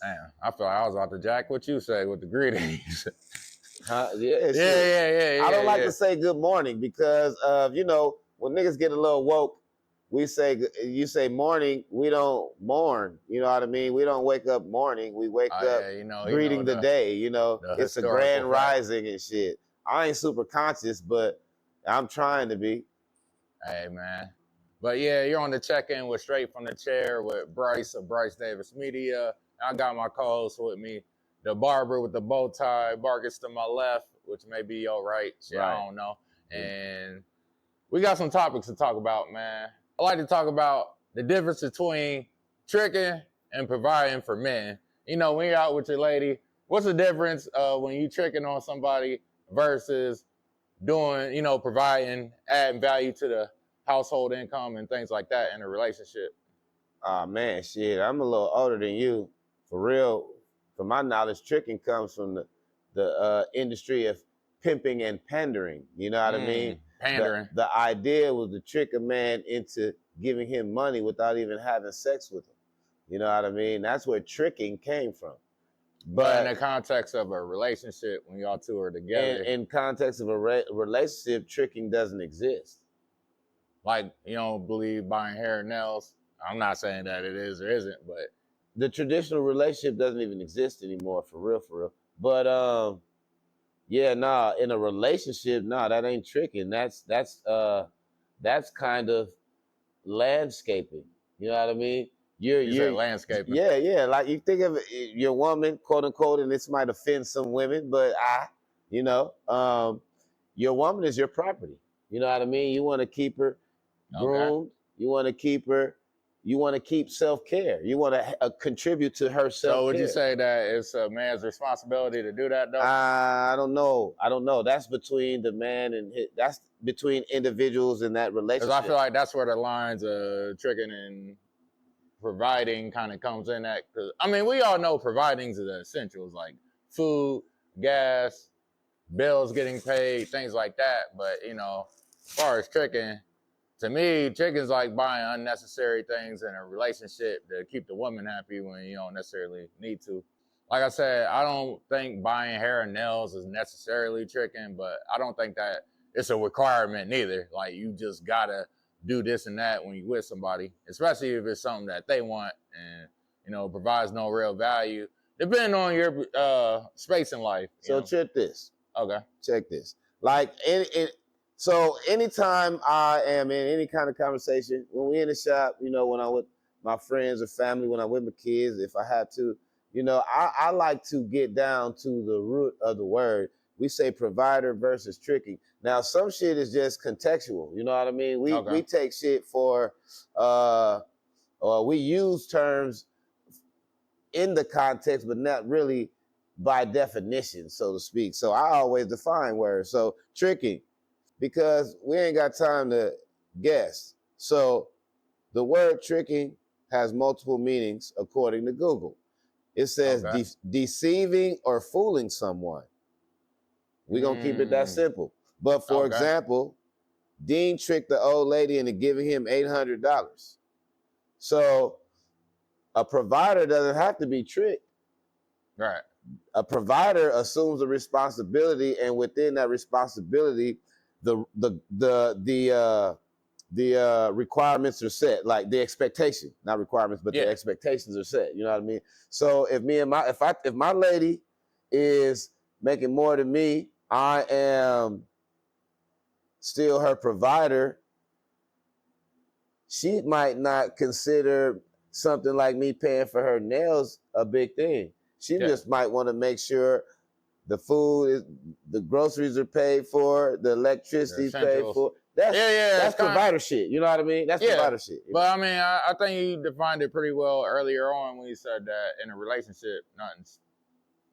Damn, I feel like I was out to jack what you say with the greetings. Yeah. I don't like to say good morning because you know, when niggas get a little woke, you say morning, we don't mourn. You know what I mean? We don't wake up morning. We wake up greeting the day. You know, it's a grand rising and shit. I ain't super conscious, but I'm trying to be. Hey, man. But yeah, you're on the check-in with Straight from the Chair with Brice of Brice Davis Media. I got my co-host with me, the barber with the bow tie, Bargus to my left, which may be your right. Shit, right. I don't know. And we got some topics to talk about, man. I like to talk about the difference between tricking and providing for men. You know, when you're out with your lady, what's the difference when you tricking on somebody versus doing, you know, providing, adding value to the household income and things like that in a relationship? Man, shit, I'm a little older than you. For real, from my knowledge, tricking comes from the industry of pimping and pandering. You know what I mean? Pandering. The idea was to trick a man into giving him money without even having sex with him. You know what I mean? That's where tricking came from. But in the context of a relationship, when y'all two are together. In context of a relationship, tricking doesn't exist. Like, you don't believe buying hair and nails? I'm not saying that it is or isn't, but the traditional relationship doesn't even exist anymore, for real. But yeah, nah, in a relationship, nah, that ain't tricking. That's kind of landscaping. You know what I mean? You're landscaping. Yeah. Like you think of your woman, quote unquote, and this might offend some women, but your woman is your property. You know what I mean? You want to keep her groomed. Okay. You want to keep her. You want to keep self-care. You want to contribute to her self-care. So would you say that it's a man's responsibility to do that, though? I don't know. That's between the man and that's between individuals in that relationship. Because I feel like that's where the lines of tricking and providing kind of comes in at. Cause, I mean, we all know providing is the essentials, like food, gas, bills getting paid, things like that. But, you know, as far as tricking, to me, tricking's like buying unnecessary things in a relationship to keep the woman happy when you don't necessarily need to. Like I said, I don't think buying hair and nails is necessarily tricking, but I don't think that it's a requirement neither. Like, you just gotta do this and that when you're with somebody, especially if it's something that they want and, you know, provides no real value, depending on your space in life. So check this. Okay. Check this. Like, so anytime I am in any kind of conversation, when we in the shop, you know, when I'm with my friends or family, when I'm with my kids, if I have to, you know, I like to get down to the root of the word. We say provider versus tricking. Now, some shit is just contextual. You know what I mean? We take shit for, or we use terms in the context, but not really by definition, so to speak. So I always define words. So tricking, because we ain't got time to guess. So the word tricking has multiple meanings according to Google. It says deceiving or fooling someone. We're going to keep it that simple. But for example, Dean tricked the old lady into giving him $800. So a provider doesn't have to be tricked. Right. A provider assumes a responsibility, and within that responsibility, the requirements are set, like the expectation, not requirements, but the expectations are set. You know what I mean? So if my lady is making more than me, I am still her provider. She might not consider something like me paying for her nails a big thing. She just might want to make sure the food the groceries are paid for, the electricity is paid for. That's provider shit. You know what I mean? That's provider shit. But I mean, I think you defined it pretty well earlier on when you said that in a relationship, nothing's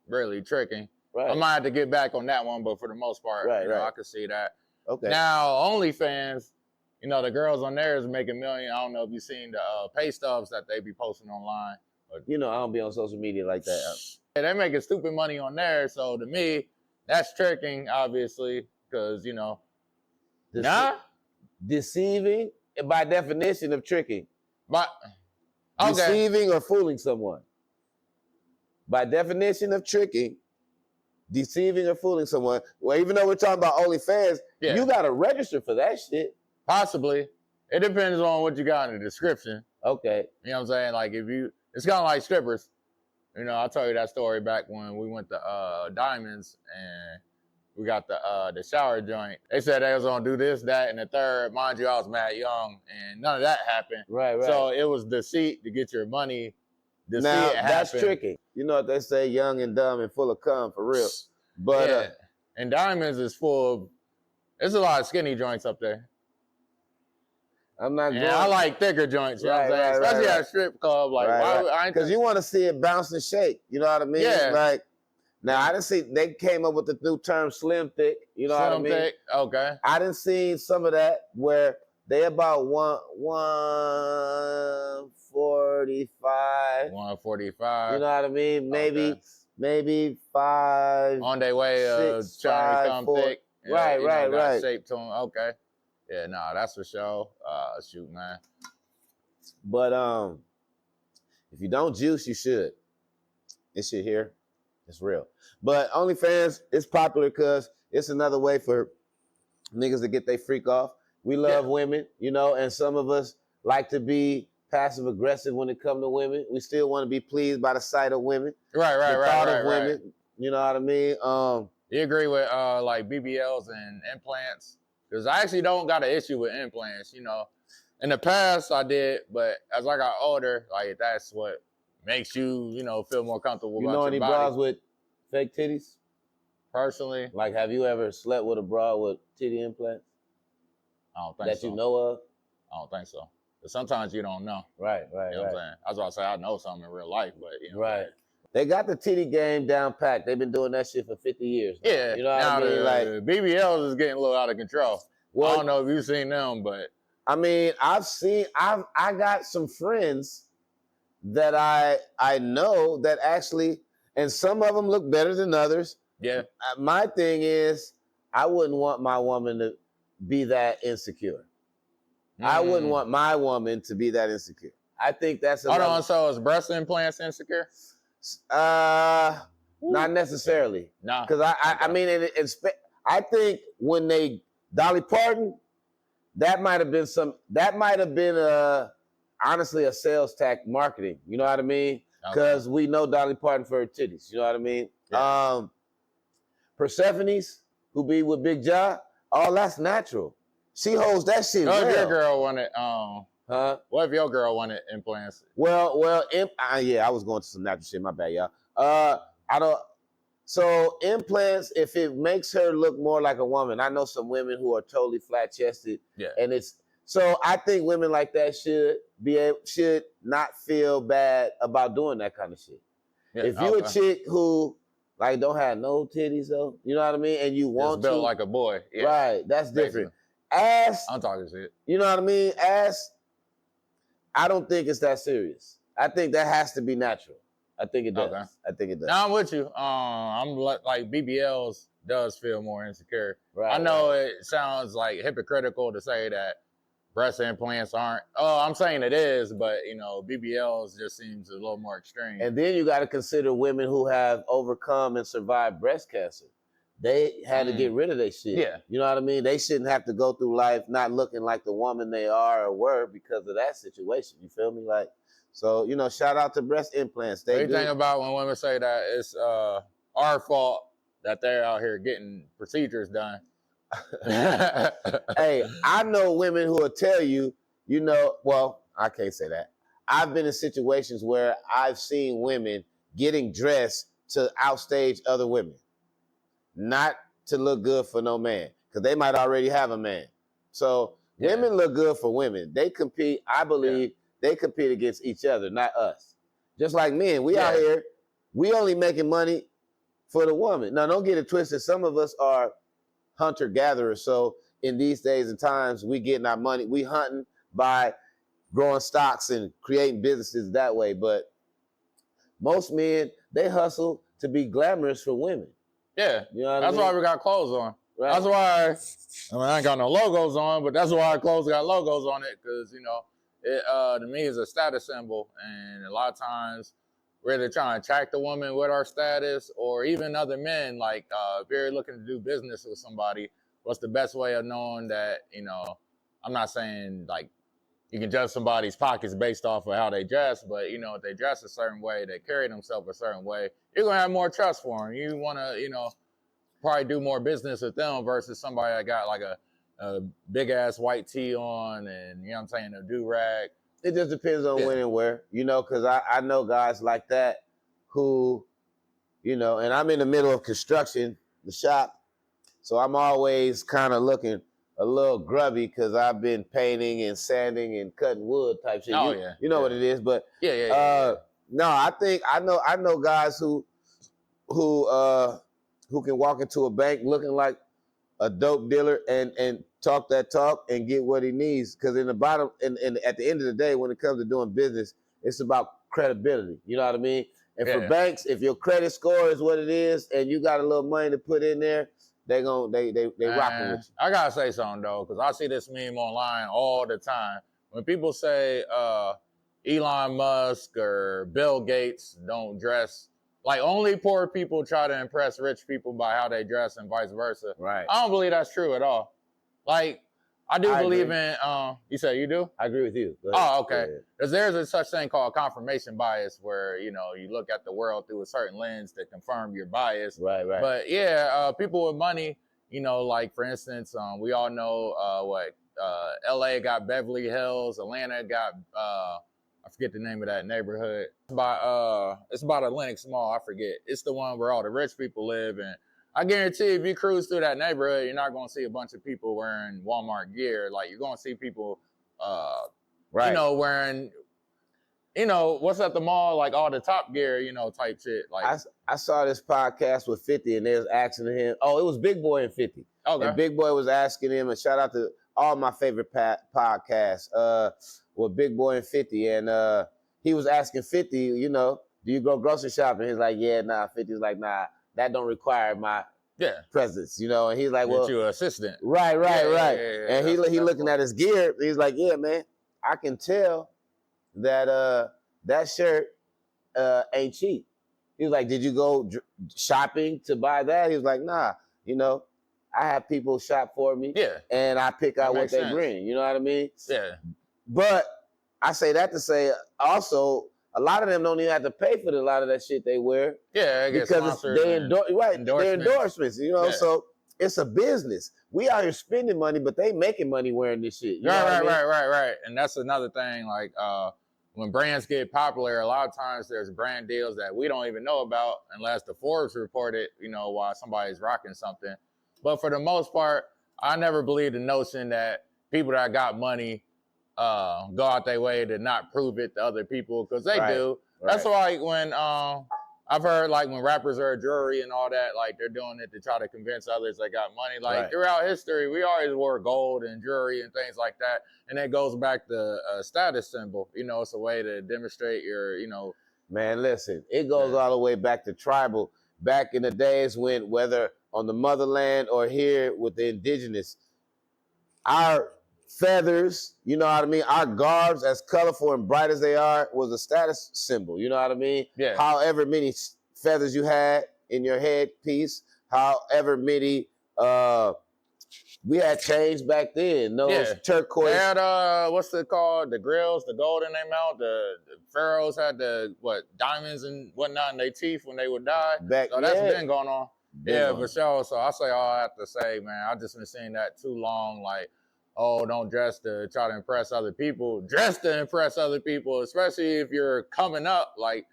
really tricking. Right. I might have to get back on that one, but for the most part, I can see that. Okay. Now, OnlyFans, you know, the girls on there is making millions. I don't know if you've seen the pay stubs that they be posting online. But, you know, I don't be on social media like that. They're making stupid money on there. So to me, that's tricking, obviously, because, you know. Deceiving, by definition of tricking. But deceiving or fooling someone. by definition of tricking, deceiving or fooling someone. Well, even though we're talking about OnlyFans, you gotta register for that shit. Possibly. It depends on what you got in the description. Okay. You know what I'm saying? Like it's kind of like strippers. You know, I'll tell you that story back when we went to Diamonds and we got the shower joint. They said they was gonna do this, that, and the third. Mind you, I was mad young, and none of that happened. Right. So it was deceit to get your money. Now that's tricky. You know what they say, young and dumb and full of cum, for real. But and Diamonds is full of. There's a lot of skinny joints up there. I'm not going. I like thicker joints, you know what I'm saying? Especially at a strip club. Like, because you want to see it bounce and shake. You know what I mean? Yeah. Like, now I didn't see, they came up with the new term slim thick. You know what I mean? Slim thick, okay. I didn't see some of that where they about 145. 145. You know what I mean? Maybe 5. On their way trying to become thick. Right. Shape to them. Okay. Yeah, nah, that's for sure. Shoot, man. But if you don't juice, you should. This shit here, it's real. But OnlyFans, it's popular because it's another way for niggas to get their freak off. We love women, you know, and some of us like to be passive aggressive when it comes to women. We still want to be pleased by the sight of women. Right. Women. You know what I mean? You agree with like BBLs and implants? Because I actually don't got an issue with implants, you know. In the past, I did, but as I got older, like that's what makes you, you know, feel more comfortable about your body. You know any bras with fake titties? Personally? Like, have you ever slept with a bra with titty implants? I don't think so. That you know of? I don't think so. But sometimes you don't know. Right. You know what I'm saying? I was about to say I know something in real life, but you know. Right. They got the titty game down packed. They've been doing that shit for 50 years now. Yeah. You know what I mean? Like BBLs is getting a little out of control. Well, I don't know if you've seen them, but I mean, I got some friends that I know that actually, and some of them look better than others. Yeah. My thing is, I wouldn't want my woman to be that insecure. I wouldn't want my woman to be that insecure. I think that's Hold on, so is breast implants insecure? Not necessarily. No. Because I mean, I think when they Dolly Parton, that might have been honestly a sales tack marketing. You know what I mean? Because we know Dolly Parton for her titties. You know what I mean? Yeah. Persephone's, who be with Big Ja, all that's natural. She holds that shit well. What if your girl wanted, what if your girl wanted implants? Well, I was going to some natural shit. My bad, y'all. So implants, if it makes her look more like a woman, I know some women who are totally flat chested. Yeah. And so I think women like that should not feel bad about doing that kind of shit. Yeah, if you a chick who like don't have no titties though, you know what I mean, and you want built like a boy, right? That's different. Ass, I'm talking shit. You know what I mean? Ass, I don't think it's that serious. I think that has to be natural. I think it does. Okay. I think it does. Now I'm with you. I'm like BBLs does feel more insecure. Right. I know it sounds like hypocritical to say that breast implants aren't. Oh, I'm saying it is, but you know, BBLs just seems a little more extreme. And then you got to consider women who have overcome and survived breast cancer. They had to get rid of their shit. Yeah. You know what I mean? They shouldn't have to go through life not looking like the woman they are or were because of that situation. You feel me? Like, so, you know, shout out to breast implants. What do you think about when women say that it's our fault that they're out here getting procedures done? Hey, I know women who will tell you, you know, well, I can't say that. I've been in situations where I've seen women getting dressed to outstage other women. Not to look good for no man, because they might already have a man. So women look good for women. They compete, I believe, they compete against each other, not us. Just like men, we out here, we only making money for the woman. Now, don't get it twisted. Some of us are hunter-gatherers. So in these days and times, we getting our money. We hunting by growing stocks and creating businesses that way. But most men, they hustle to be glamorous for women. Yeah, you know that's why we got clothes on. Right. That's why, I ain't got no logos on, but that's why our clothes got logos on it, because, you know, it to me is a status symbol, and a lot of times we're either trying to attract a woman with our status, or even other men. Like, if you're looking to do business with somebody, what's the best way of knowing that, you know, I'm not saying like you can judge somebody's pockets based off of how they dress, but, you know, if they dress a certain way, they carry themselves a certain way, you're going to have more trust for them. You want to, you know, probably do more business with them versus somebody that got like a big ass white tee on and, you know what I'm saying, a do-rag. It just depends on when and where, you know, because I know guys like that who, you know, and I'm in the middle of construction, the shop, so I'm always kind of looking a little grubby because I've been painting and sanding and cutting wood type shit. Oh, you know what it is, but yeah. No, I think I know guys who can walk into a bank looking like a dope dealer and talk that talk and get what he needs. Because in the bottom and at the end of the day, when it comes to doing business, it's about credibility. You know what I mean? And for banks, if your credit score is what it is and you got a little money to put in there, they rocking with you. I gotta say something though, because I see this meme online all the time. When people say Elon Musk or Bill Gates don't dress, like only poor people try to impress rich people by how they dress and vice versa. Right. I don't believe that's true at all. Like, I do believe in, you say you do? I agree with you. Oh, okay. Because there's a such thing called confirmation bias where, you know, you look at the world through a certain lens to confirm your bias. Right. But yeah, people with money, you know, like for instance, we all know LA got Beverly Hills, Atlanta got, I forget the name of that neighborhood. It's about Atlantic Mall, I forget. It's the one where all the rich people live, and I guarantee if you cruise through that neighborhood, you're not going to see a bunch of people wearing Walmart gear. Like, you're going to see people, you know, wearing, you know, what's at the mall, like all the Top Gear, you know, type shit. Like, I saw this podcast with 50 and they was asking him, it was Big Boy and 50. Okay. And Big Boy was asking him, and shout out to all my favorite podcasts with Big Boy and 50. And he was asking 50, you know, do you go grocery shopping? He's like, yeah, nah. 50's like, nah. That don't require my presence, you know. And he's like, well, your assistant. Right. And he looking at his gear. He's like, yeah, man, I can tell that that shirt ain't cheap. He was like, did you go shopping to buy that? He was like, nah, you know, I have people shop for me. Yeah. And I pick out what they bring. You know what I mean? Yeah. But I say that to say also, a lot of them don't even have to pay for a lot of that shit they wear. Yeah, because they're endorsements, you know. So it's a business. We out here spending money, but they making money wearing this shit. Right. And that's another thing. Like, when brands get popular, a lot of times there's brand deals that we don't even know about unless the Forbes report it, you know, while somebody's rocking something. But for the most part, I never believed the notion that people that got money go out their way to not prove it to other people, because they do. That's why when I've heard like when rappers wear jewelry and all that, like they're doing it to try to convince others they got money. Like throughout history, we always wore gold and jewelry and things like that. And it goes back to a status symbol. You know, it's a way to demonstrate your, you know. Man, listen, it goes all the way back to tribal. Back in the days when, whether on the motherland or here with the indigenous, our feathers, you know what I mean? Our garbs, as colorful and bright as they are, was a status symbol. You know what I mean? Yeah. However many feathers you had in your headpiece, however many, we had chains back then. Those turquoise. They had, what's it called? The grills, the gold in their mouth. The pharaohs had the, diamonds and whatnot in their teeth when they would die. So that's been going on. For sure. So I say all I have to say, man, I've just been seeing that too long. Like, oh, don't dress to try to impress other people. Dress to impress other people, especially if you're coming up. Like,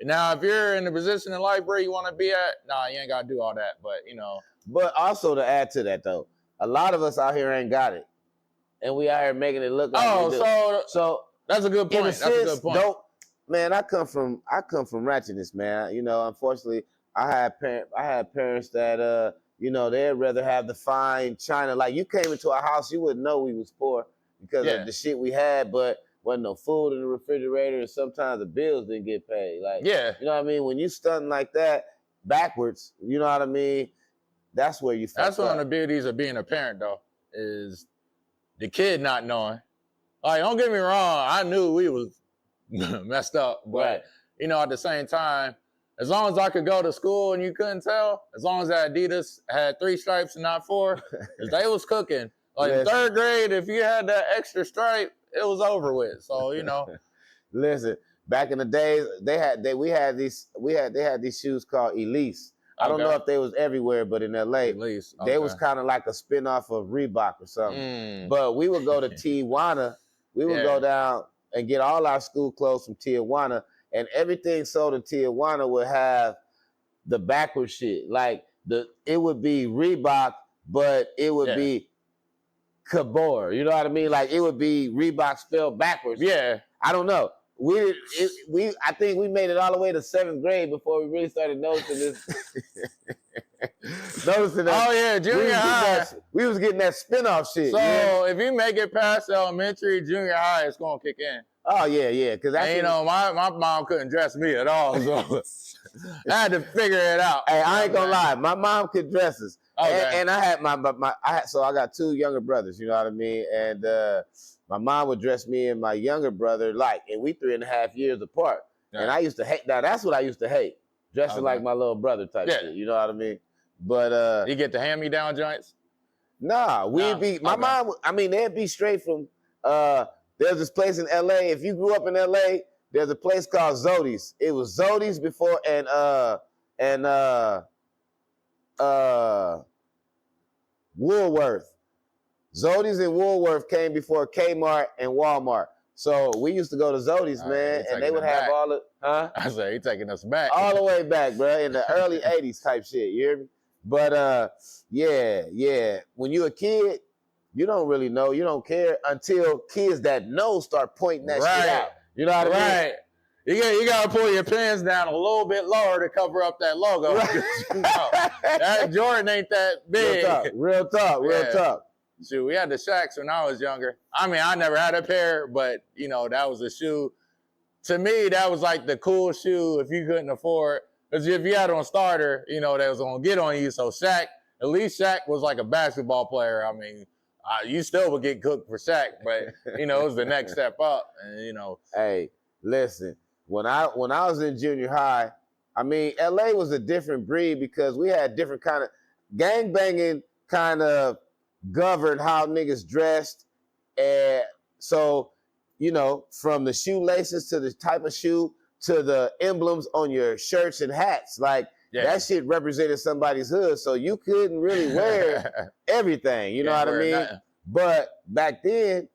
now, if you're in the position in life where you want to be at, nah, you ain't got to do all that. But, you know. But also to add to that, though, a lot of us out here ain't got it. And we out here making it look like we do. So that's a good point. That's a good point. Man, I come from ratchetness, man. You know, unfortunately, I had parents that you know, they'd rather have the fine china. Like, you came into our house, you wouldn't know we was poor because of the shit we had, but wasn't no food in the refrigerator, and sometimes the bills didn't get paid. Like, you know what I mean? When you stunting like that backwards, you know what I mean? That's where you fuck That's one of the beauties of being a parent, though, is the kid not knowing. Like, don't get me wrong, I knew we was messed up, but you know, at the same time, as long as I could go to school and you couldn't tell, as long as that Adidas had 3 stripes and not 4, they was cooking. Like in 3rd grade, if you had that extra stripe, it was over with. So, you know. Listen, back in the days, they had these shoes called Elise. I don't know if they was everywhere, but in LA, they was kind of like a spinoff of Reebok or something. But we would go to Tijuana. We would go down and get all our school clothes from Tijuana, and everything sold in Tijuana would have the backward shit. Like it would be Reebok, but it would be Cabor. You know what I mean? Like it would be Reebok spelled backwards. Yeah. I don't know. I think we made it all the way to 7th grade before we really started noticing this. Noticing that. Oh yeah, junior high. We was getting that spinoff shit. So if you make it past elementary, junior high, it's gonna kick in. Oh yeah. Because you know, my mom couldn't dress me at all, so I had to figure it out. Hey, I ain't gonna lie, my mom could dress us. Okay. And I had so I got 2 younger brothers. You know what I mean? And my mom would dress me and my younger brother and we 3.5 years apart. Yeah. And I used to hate that. That's what I used to hate. Dressing like my little brother type shit. You know what I mean? But you get the hand-me-down joints? Nah, my mom, I mean, they'd be straight from there's this place in LA. If you grew up in LA, there's a place called Zodi's. It was Zodi's before and Woolworth. Zodi's and Woolworth came before Kmart and Walmart. So we used to go to Zodi's, man, and they would have all the, I say, you taking us back. All the way back, bro, in the early 80s type shit, you hear me? But yeah. When you're a kid, you don't really know, you don't care until kids that know start pointing that shit out. You know what I mean? Right. You gotta pull your pants down a little bit lower to cover up that logo. Right. You know, that Jordan ain't that big. Real talk. Shoot, we had the Shaqs when I was younger. I mean, I never had a pair, but you know, that was a shoe. To me, that was like the cool shoe if you couldn't afford. Because if you had on starter, you know, that was gonna get on you. So Shaq, at least Shaq was like a basketball player. I mean, you still would get cooked for Shaq, but you know, it was the next step up. And you know, hey, listen, when I was in junior high, I mean, LA was a different breed because we had different kind of gangbanging kind of governed how niggas dressed. And so, you know, from the shoelaces to the type of shoe to the emblems on your shirts and hats, like that shit represented somebody's hood. So you couldn't really wear everything, you know what I mean? Nothing. But back then,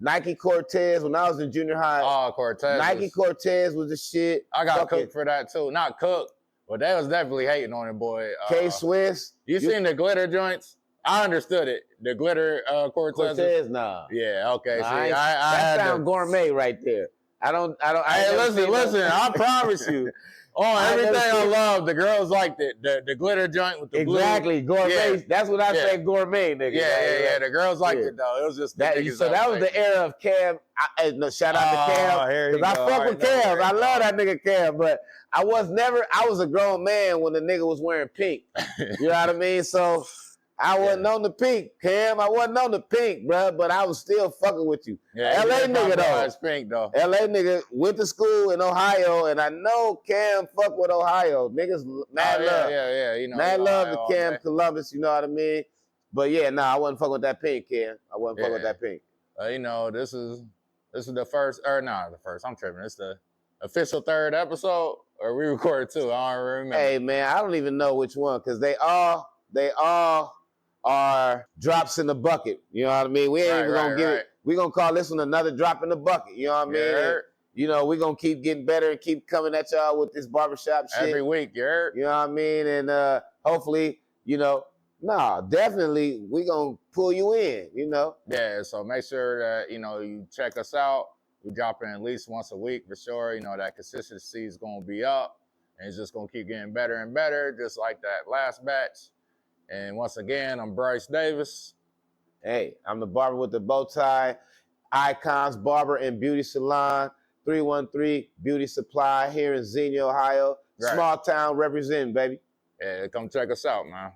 Nike Cortez, when I was in junior high, Cortez. Nike Cortez was the shit. I got cooked for that too. Not cooked, but they was definitely hating on it, boy. K-Swiss. You seen the glitter joints? I understood it. The glitter Cortez, nah. Yeah, okay. Nah, see, that sound gourmet right there. I don't. Hey, listen. I promise you, everything I love, the girls liked it. The glitter joint with the blue. Gourmet. Yeah. That's what I say, gourmet, nigga. Yeah. The girls liked it though. It was just that. So that was the era of Cam. Shout out to Cam, because I fuck with Cam. I love that nigga Cam, but I was a grown man when the nigga was wearing pink. You know what I mean? So I wasn't on the pink, Cam. I wasn't on the pink, bro, but I was still fucking with you. Yeah, LA nigga though. Pink though. LA nigga went to school in Ohio, and I know Cam fuck with Ohio. Niggas mad love. Yeah. You know, mad love to Cam, man. Columbus, you know what I mean? But yeah, I wasn't fucking with that pink, Cam. I wasn't fucking with that pink. You know, this is the first, the first. I'm tripping. It's the official 3rd episode, or we recorded 2. I don't remember. Hey man, I don't even know which one, because they all are drops in the bucket. You know what I mean? We ain't even gonna get it. We're gonna call this one another drop in the bucket. You know what I mean? And, you know, we're gonna keep getting better and keep coming at y'all with this barbershop shit. Every week, you heard? You know what I mean? And hopefully, you know, definitely we gonna pull you in, you know? Yeah, so make sure that, you know, you check us out. We dropping at least once a week for sure. You know, that consistency is gonna be up. And it's just gonna keep getting better and better, just like that last batch. And once again, I'm Brice Davis. Hey, I'm the barber with the bow tie. Icons Barber and Beauty Salon, 313 Beauty Supply here in Xenia, Ohio. Small town representing, baby. Yeah, come check us out, man.